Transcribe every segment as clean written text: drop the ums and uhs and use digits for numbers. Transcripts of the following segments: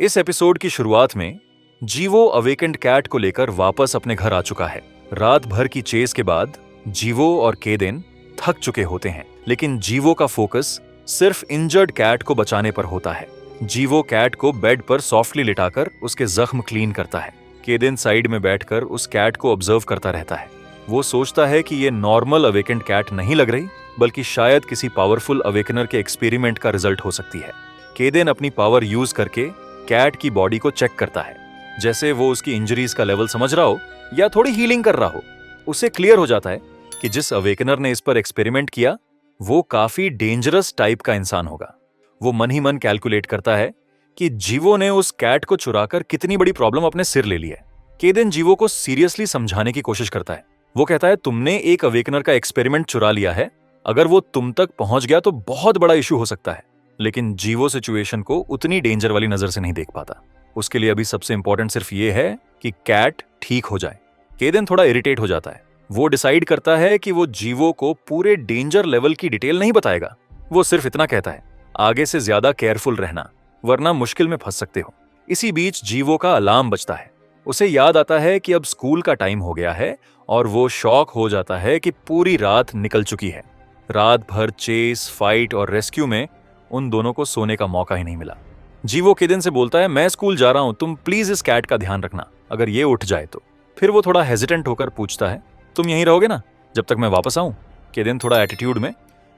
इस एपिसोड की शुरुआत में जीवो अवेकेंड कैट को लेकर वापस अपने घर आ चुका है। रात भर की चेस के बाद जीवो और केदेन थक चुके होते हैं, लेकिन जीवो का फोकस सिर्फ इंजर्ड कैट को बचाने पर होता है। जीवो कैट को बेड पर सॉफ्टली लिटाकर उसके जख्म क्लीन करता है। केदेन साइड में बैठकर उस कैट को ऑब्जर्व करता रहता है। वो सोचता है कि ये नॉर्मल अवेकेंड कैट नहीं लग रही, बल्कि शायद किसी पावरफुल अवेकनर के एक्सपेरिमेंट का रिजल्ट हो सकती है। केदेन अपनी पावर यूज करके कैट की बॉडी को चेक करता है, जैसे वो उसकी इंजरीज का लेवल समझ रहा हो या थोड़ी हीलिंग कर रहा हो। उसे क्लियर हो जाता है कि जिस अवेकनर ने इस पर एक्सपेरिमेंट किया वो काफी डेंजरस टाइप का इंसान होगा। वो मन ही मन कैलकुलेट करता है कि जीवो ने उस कैट को चुराकर कितनी बड़ी प्रॉब्लम अपने सिर ले ली है। केदेन जीवो को सीरियसली समझाने की कोशिश करता है। वो कहता है, तुमने एक अवेकनर का एक्सपेरिमेंट चुरा लिया है, अगर वो तुम तक पहुंच गया तो बहुत बड़ा इशू हो सकता है। लेकिन जीवो सिचुएशन को उतनी डेंजर वाली नजर से नहीं देख पाता। उसके लिए अभी सबसे इंपॉर्टेंट सिर्फ ये है कि कैट ठीक हो जाए। केदेन थोड़ा इरिटेट हो जाता है। वो डिसाइड करता है कि वो जीवो को पूरे डेंजर लेवल की डिटेल नहीं बताएगा। वो सिर्फ इतना कहता है, आगे से ज्यादा केयरफुल रहना, वरना मुश्किल में फंस सकते हो। इसी बीच जीवो का अलार्म बजता है। उसे याद आता है कि अब स्कूल का टाइम हो गया है और वो शॉक हो जाता है कि पूरी रात निकल चुकी है। रात भर चेस, फाइट और रेस्क्यू में उन दोनों को सोने का मौका ही नहीं मिला। जीवो केदेन से बोलता है, मैं स्कूल जा रहा हूं, तुम प्लीज इस कैट का ध्यान रखना, अगर ये उठ जाए तो। फिर वो थोड़ा हेजिटेंट होकर पूछता है, तुम यहीं रहोगे ना जब तक मैं वापस आऊं? केदेन थोड़ा एटीट्यूड में,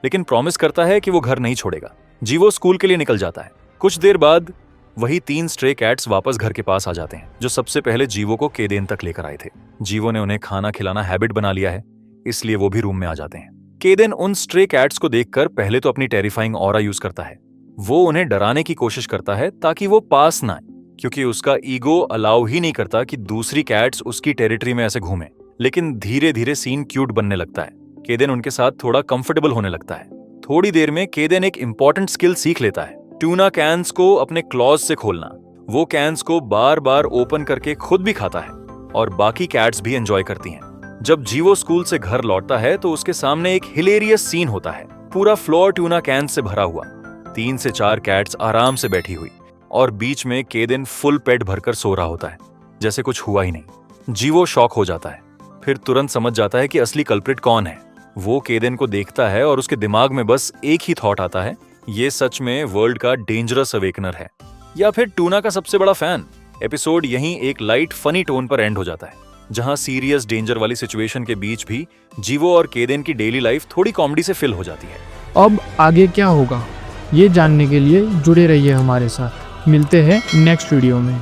लेकिन प्रॉमिस करता है कि वो घर नहीं छोड़ेगा। जीवो स्कूल के लिए निकल जाता है। कुछ देर बाद वही 3 स्ट्रे कैट्स वापस घर के पास आ जाते हैं, जो सबसे पहले जीवो को केदेन तक लेकर आए थे। जीवो ने उन्हें खाना खिलाना हैबिट बना लिया है, इसलिए वो भी रूम में आ जाते हैं। केदेन उन स्ट्रे कैट्स को देखकर पहले तो अपनी टेरिफाइंग ऑरा यूज करता है। वो उन्हें डराने की कोशिश करता है ताकि वो पास ना आए, क्योंकि उसका ईगो अलाउ ही नहीं करता कि दूसरी कैट्स उसकी टेरिटरी में ऐसे घूमें। लेकिन धीरे धीरे सीन क्यूट बनने लगता है। केदेन उनके साथ थोड़ा कंफर्टेबल होने लगता है। थोड़ी देर में केदेन एक इंपॉर्टेंट स्किल सीख लेता है, ट्यूना कैन्स को अपने क्लॉज से खोलना। वो कैन्स को बार बार ओपन करके खुद भी खाता है और बाकी कैट्स भी एंजॉय करती हैं। जब जीवो स्कूल से घर लौटता है तो उसके सामने एक हिलेरियस सीन होता है। पूरा फ्लोर ट्यूना कैन्स से भरा हुआ, 3 से 4 कैट्स आराम से बैठी हुई, और बीच में केदेन फुल पेट भरकर सो रहा होता है, जैसे कुछ हुआ ही नहीं। जीवो शॉक हो जाता है, फिर तुरंत समझ जाता है कि असली कल्प्रिट कौन है। वो केदेन को देखता है और उसके दिमाग में बस एक ही थॉट आता है, ये सच में वर्ल्ड का डेंजरस अवेकनर है या फिर टूना का सबसे बड़ा फैन। एपिसोड यहीं एक लाइट फनी टोन पर एंड हो जाता है, जहां सीरियस डेंजर वाली सिचुएशन के बीच भी जीवो और केदेन की डेली लाइफ थोड़ी कॉमेडी से फिल हो जाती है। अब आगे क्या होगा ये जानने के लिए जुड़े रहिए हमारे साथ। मिलते हैं नेक्स्ट वीडियो में।